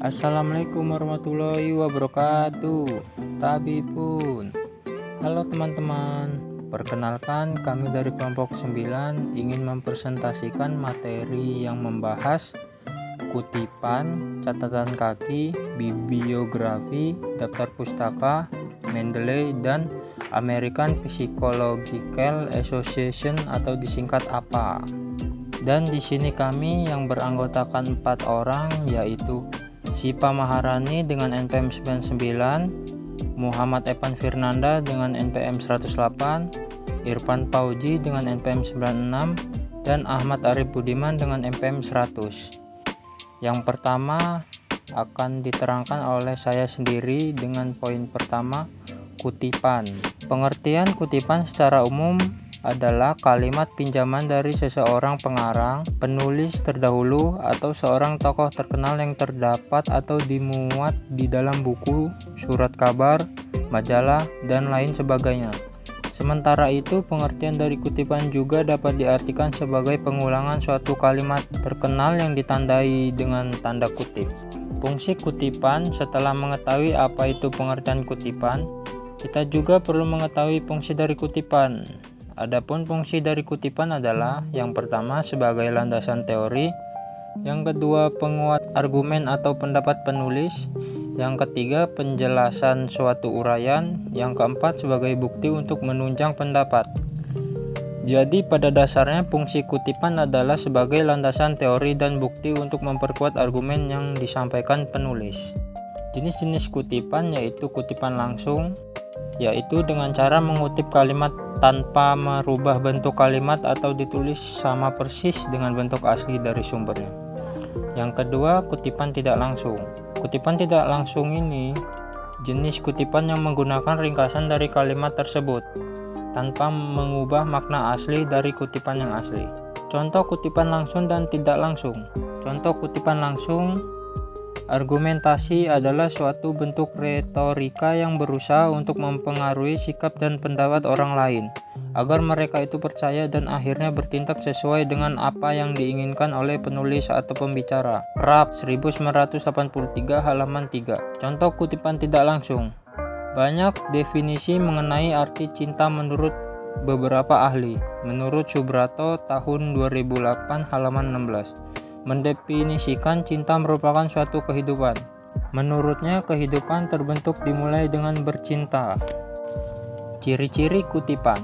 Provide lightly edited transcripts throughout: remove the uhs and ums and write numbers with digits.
Assalamualaikum warahmatullahi wabarakatuh. Tabipun. Halo teman-teman. Perkenalkan, kami dari kelompok 9 ingin mempresentasikan materi yang membahas kutipan, catatan kaki, bibliografi, daftar pustaka, Mendeley, dan American Psychological Association atau disingkat APA. Dan di sini kami yang beranggotakan 4 orang, yaitu Sipa Maharani dengan NPM 99, Muhammad Evan Firnanda dengan NPM 108, Irfan Pauji dengan NPM 96, dan Ahmad Arif Budiman dengan NPM 100. Yang pertama akan diterangkan oleh saya sendiri dengan poin pertama, kutipan. Pengertian kutipan secara umum adalah kalimat pinjaman dari seseorang pengarang, penulis terdahulu, atau seorang tokoh terkenal yang terdapat atau dimuat di dalam buku, surat kabar, majalah, dan lain sebagainya. Sementara itu, pengertian dari kutipan juga dapat diartikan sebagai pengulangan suatu kalimat terkenal yang ditandai dengan tanda kutip. Fungsi kutipan. Setelah mengetahui apa itu pengertian kutipan, kita juga perlu mengetahui fungsi dari kutipan. Adapun fungsi dari kutipan adalah yang pertama sebagai landasan teori, yang kedua penguat argumen atau pendapat penulis, yang ketiga penjelasan suatu uraian, yang keempat sebagai bukti untuk menunjang pendapat. Jadi pada dasarnya fungsi kutipan adalah sebagai landasan teori dan bukti untuk memperkuat argumen yang disampaikan penulis. Jenis-jenis kutipan yaitu kutipan langsung, yaitu dengan cara mengutip kalimat tanpa merubah bentuk kalimat atau ditulis sama persis dengan bentuk asli dari sumbernya. Yang kedua, kutipan tidak langsung. Kutipan tidak langsung ini jenis kutipan yang menggunakan ringkasan dari kalimat tersebut tanpa mengubah makna asli dari kutipan yang asli. Contoh kutipan langsung dan tidak langsung. Contoh kutipan langsung, argumentasi adalah suatu bentuk retorika yang berusaha untuk mempengaruhi sikap dan pendapat orang lain agar mereka itu percaya dan akhirnya bertindak sesuai dengan apa yang diinginkan oleh penulis atau pembicara. Krab 1983 halaman 3. Contoh kutipan tidak langsung. Banyak definisi mengenai arti cinta menurut beberapa ahli. Menurut Subrato tahun 2008 halaman 16. Mendefinisikan cinta merupakan suatu kehidupan. Menurutnya, kehidupan terbentuk dimulai dengan bercinta. Ciri-ciri kutipan.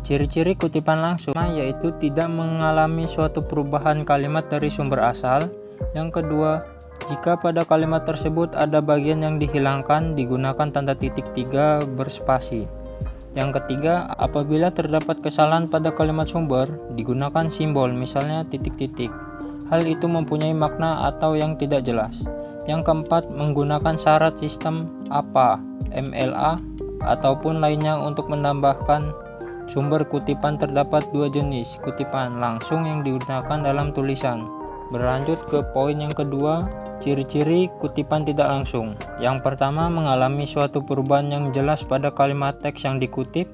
Ciri-ciri kutipan langsung yaitu tidak mengalami suatu perubahan kalimat dari sumber asal. Yang kedua, jika pada kalimat tersebut ada bagian yang dihilangkan, digunakan tanda titik 3 berspasi. Yang ketiga, apabila terdapat kesalahan pada kalimat sumber, digunakan simbol, misalnya titik-titik. Hal itu mempunyai makna atau yang tidak jelas. Yang keempat, menggunakan syarat sistem APA, MLA, ataupun lainnya untuk menambahkan sumber kutipan. Terdapat 2 jenis kutipan langsung yang digunakan dalam tulisan. Berlanjut ke poin yang kedua, ciri-ciri kutipan tidak langsung. Yang pertama, mengalami suatu perubahan yang jelas pada kalimat teks yang dikutip.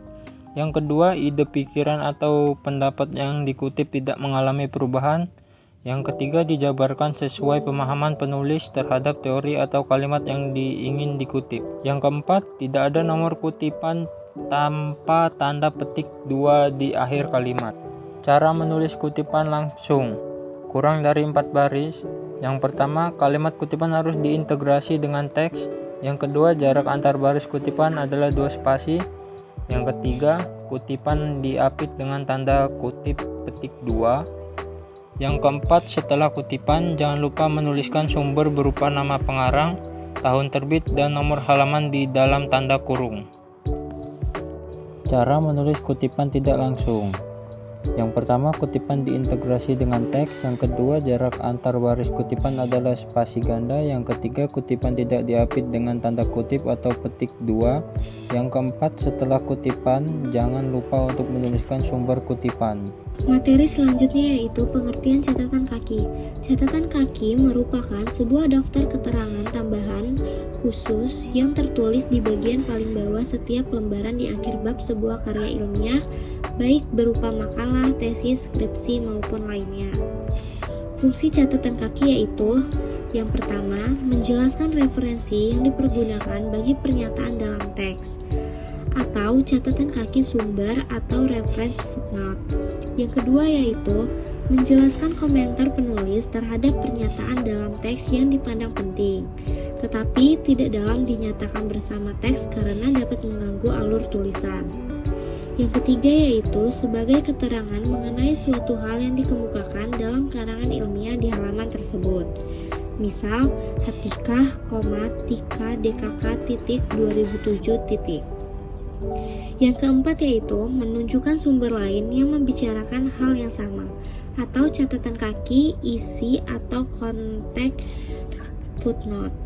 Yang kedua, ide pikiran atau pendapat yang dikutip tidak mengalami perubahan. Yang ketiga, dijabarkan sesuai pemahaman penulis terhadap teori atau kalimat yang ingin dikutip. Yang keempat, tidak ada nomor kutipan tanpa tanda petik 2 di akhir kalimat. Cara menulis kutipan langsung, kurang dari 4 baris. Yang pertama, kalimat kutipan harus diintegrasi dengan teks. Yang kedua, jarak antar baris kutipan adalah 2 spasi. Yang ketiga, kutipan diapit dengan tanda kutip petik 2. Yang keempat, setelah kutipan, jangan lupa menuliskan sumber berupa nama pengarang, tahun terbit, dan nomor halaman di dalam tanda kurung. Cara menulis kutipan tidak langsung. Yang pertama, kutipan diintegrasi dengan teks. Yang kedua, jarak antar baris kutipan adalah spasi ganda. Yang ketiga, kutipan tidak diapit dengan tanda kutip atau petik 2. Yang keempat, setelah kutipan, jangan lupa untuk menuliskan sumber kutipan. Materi selanjutnya yaitu pengertian catatan kaki. Catatan kaki merupakan sebuah daftar keterangan tambahan khusus yang tertulis di bagian paling bawah setiap lembaran di akhir bab sebuah karya ilmiah, baik berupa makalah, tesis, skripsi, maupun lainnya. Fungsi catatan kaki yaitu Yang pertama, menjelaskan referensi yang dipergunakan bagi pernyataan dalam teks atau catatan kaki sumber atau reference footnote. Yang kedua yaitu menjelaskan komentar penulis terhadap pernyataan dalam teks yang dipandang penting, tetapi tidak dalam dinyatakan bersama teks karena dapat mengganggu alur tulisan. Yang ketiga yaitu sebagai keterangan mengenai suatu hal yang dikemukakan dalam karangan ilmiah di halaman tersebut. Misal, Hatikah, Tika, DKK, 2007. Yang keempat yaitu menunjukkan sumber lain yang membicarakan hal yang sama, atau catatan kaki, isi, atau konteks footnote.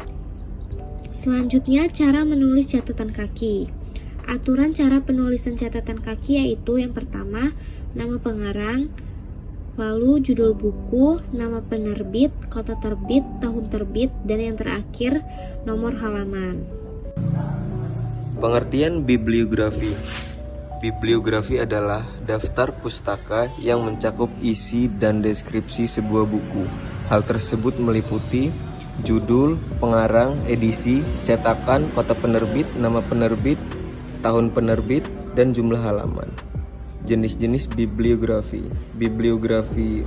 Selanjutnya, cara menulis catatan kaki. Aturan cara penulisan catatan kaki yaitu yang pertama, nama pengarang, lalu judul buku, nama penerbit, kota terbit, tahun terbit, dan yang terakhir, nomor halaman. Pengertian bibliografi. Bibliografi adalah daftar pustaka yang mencakup isi dan deskripsi sebuah buku. Hal tersebut meliputi judul, pengarang, edisi, cetakan, kota penerbit, nama penerbit, tahun penerbit, dan jumlah halaman. Jenis-jenis bibliografi. Bibliografi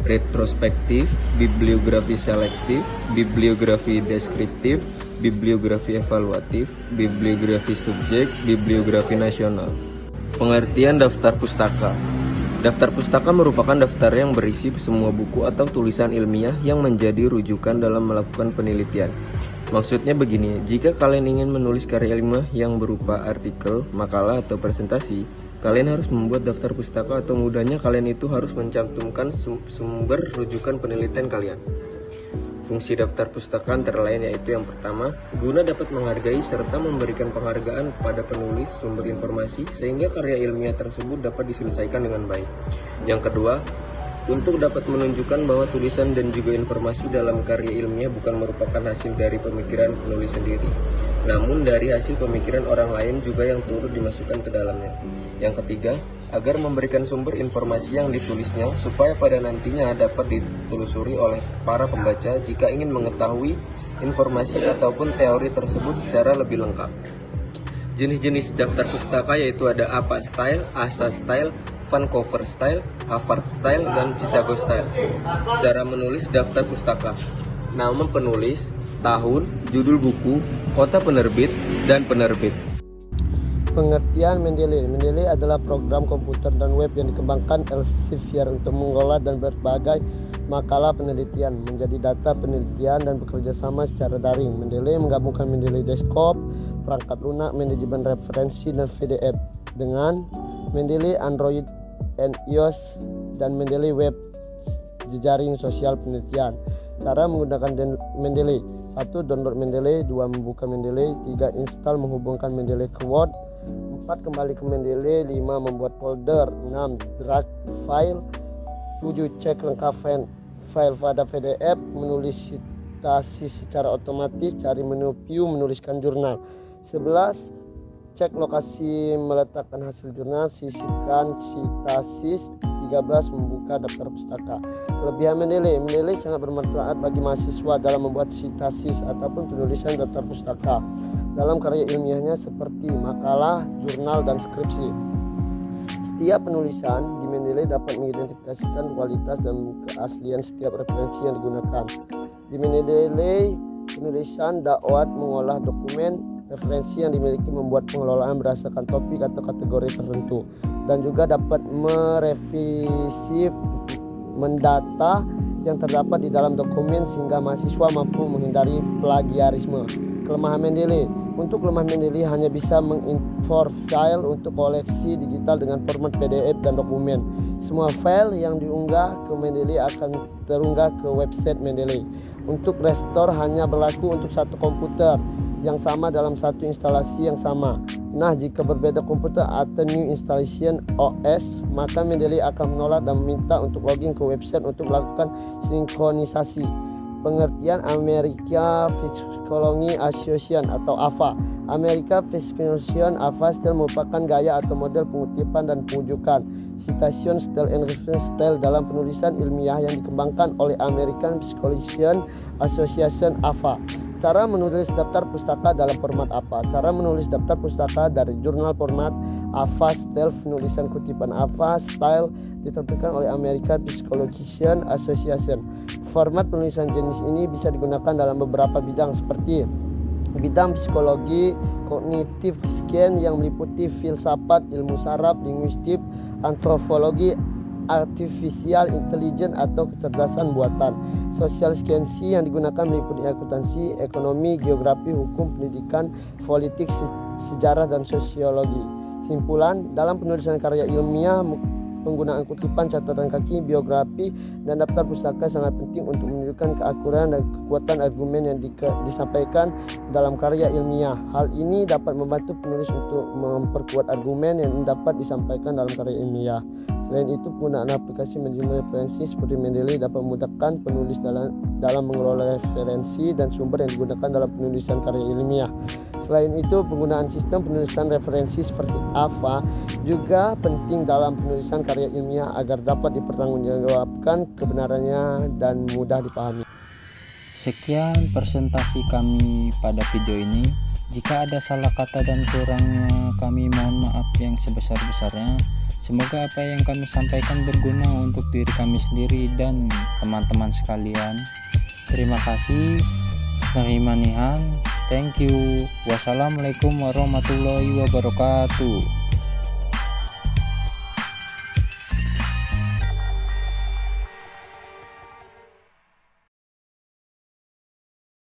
retrospektif, bibliografi selektif, bibliografi deskriptif, bibliografi evaluatif, bibliografi subjek, bibliografi nasional. Pengertian daftar pustaka. Daftar pustaka merupakan daftar yang berisi semua buku atau tulisan ilmiah yang menjadi rujukan dalam melakukan penelitian. Maksudnya begini, jika kalian ingin menulis karya ilmiah yang berupa artikel, makalah, atau presentasi, kalian harus membuat daftar pustaka atau mudahnya kalian itu harus mencantumkan sumber rujukan penelitian kalian. Fungsi daftar pustaka antara lain yaitu yang pertama, guna dapat menghargai serta memberikan penghargaan kepada penulis sumber informasi sehingga karya ilmiah tersebut dapat diselesaikan dengan baik. Yang kedua, untuk dapat menunjukkan bahwa tulisan dan juga informasi dalam karya ilmiah bukan merupakan hasil dari pemikiran penulis sendiri, namun dari hasil pemikiran orang lain juga yang turut dimasukkan ke dalamnya. Yang ketiga, agar memberikan sumber informasi yang ditulisnya supaya pada nantinya dapat ditelusuri oleh para pembaca jika ingin mengetahui informasi ataupun teori tersebut secara lebih lengkap. Jenis-jenis daftar pustaka yaitu ada APA Style, ASA Style, Vancouver Style, Harvard Style, dan Chicago Style. Cara menulis daftar pustaka: nama penulis, tahun, judul buku, kota penerbit, dan penerbit. Pengertian Mendeley. Mendeley adalah program komputer dan web yang dikembangkan Elsevier untuk mengolah dan berbagai makalah penelitian menjadi data penelitian dan bekerja sama secara daring. Mendeley menggabungkan Mendeley Desktop, perangkat lunak, manajemen referensi, dan PDF dengan Mendeley Android and iOS dan Mendeley Web jejaring sosial penelitian. Cara menggunakan Mendeley: 1. Download Mendeley, 2. Membuka Mendeley, 3. Install menghubungkan Mendeley ke Word, 4. Kembali ke Mendeley, 5. Membuat folder, 6. Drag file, 7. Cek lengkap file pada PDF, menulis sitasi secara otomatis, cari menu view, menuliskan jurnal. 11. Cek lokasi meletakkan hasil jurnal, sisihkan sitasis. 13. Membuka daftar pustaka. Kelebihan Mendeley. Mendeley sangat bermanfaat bagi mahasiswa dalam membuat sitasis ataupun penulisan daftar pustaka dalam karya ilmiahnya seperti makalah, jurnal, dan skripsi. Setiap penulisan di Mendeley dapat mengidentifikasikan kualitas dan keaslian setiap referensi yang digunakan. Di Mendeley, penulisan dakwah mengolah dokumen referensi yang dimiliki, membuat pengelolaan berdasarkan topik atau kategori tertentu, dan juga dapat merevisi mendata yang terdapat di dalam dokumen sehingga mahasiswa mampu menghindari plagiarisme. Kelemahan Mendeley. Untuk kelemahan Mendeley hanya bisa mengimport file untuk koleksi digital dengan format PDF dan dokumen. Semua file yang diunggah ke Mendeley akan terunggah ke website Mendeley. Untuk restore hanya berlaku untuk satu komputer yang sama dalam satu instalasi yang sama. Nah, jika berbeda komputer atau new installation OS, maka Mendeley akan menolak dan meminta untuk login ke website untuk melakukan sinkronisasi. Pengertian American Physiology Association atau APA. Amerika Prescription AFA Style merupakan gaya atau model pengutipan dan pengujukan citation style and reference style dalam penulisan ilmiah yang dikembangkan oleh American Psychological Association AFA. Cara menulis daftar pustaka dalam format AFA. Cara menulis daftar pustaka dari jurnal format AFA Style, penulisan kutipan AFA Style diterbitkan oleh American Psychological Association. Format penulisan jenis ini bisa digunakan dalam beberapa bidang seperti bidang psikologi, kognitif science yang meliputi filsafat, ilmu saraf, linguistik, antropologi, artificial intelligence atau kecerdasan buatan. Social science yang digunakan meliputi akuntansi, ekonomi, geografi, hukum, pendidikan, politik, sejarah, dan sosiologi. Simpulan, dalam penulisan karya ilmiah, penggunaan kutipan, catatan kaki, biografi, dan daftar pustaka sangat penting untuk menunjukkan keakuratan dan kekuatan argumen yang disampaikan dalam karya ilmiah. Hal ini dapat membantu penulis untuk memperkuat argumen yang dapat disampaikan dalam karya ilmiah. Selain itu, penggunaan aplikasi manajemen referensi seperti Mendeley dapat memudahkan penulis dalam mengelola referensi dan sumber yang digunakan dalam penulisan karya ilmiah. Selain itu, penggunaan sistem penulisan referensi seperti AFA juga penting dalam penulisan karya ilmiah agar dapat dipertanggungjawabkan kebenarannya dan mudah dipahami. Sekian presentasi kami pada video ini. Jika ada salah kata dan kurangnya, kami mohon maaf yang sebesar-besarnya. Semoga apa yang kami sampaikan berguna untuk diri kami sendiri dan teman-teman sekalian. Terima kasih. Terima nihan. Thank you. Wassalamualaikum warahmatullahi wabarakatuh.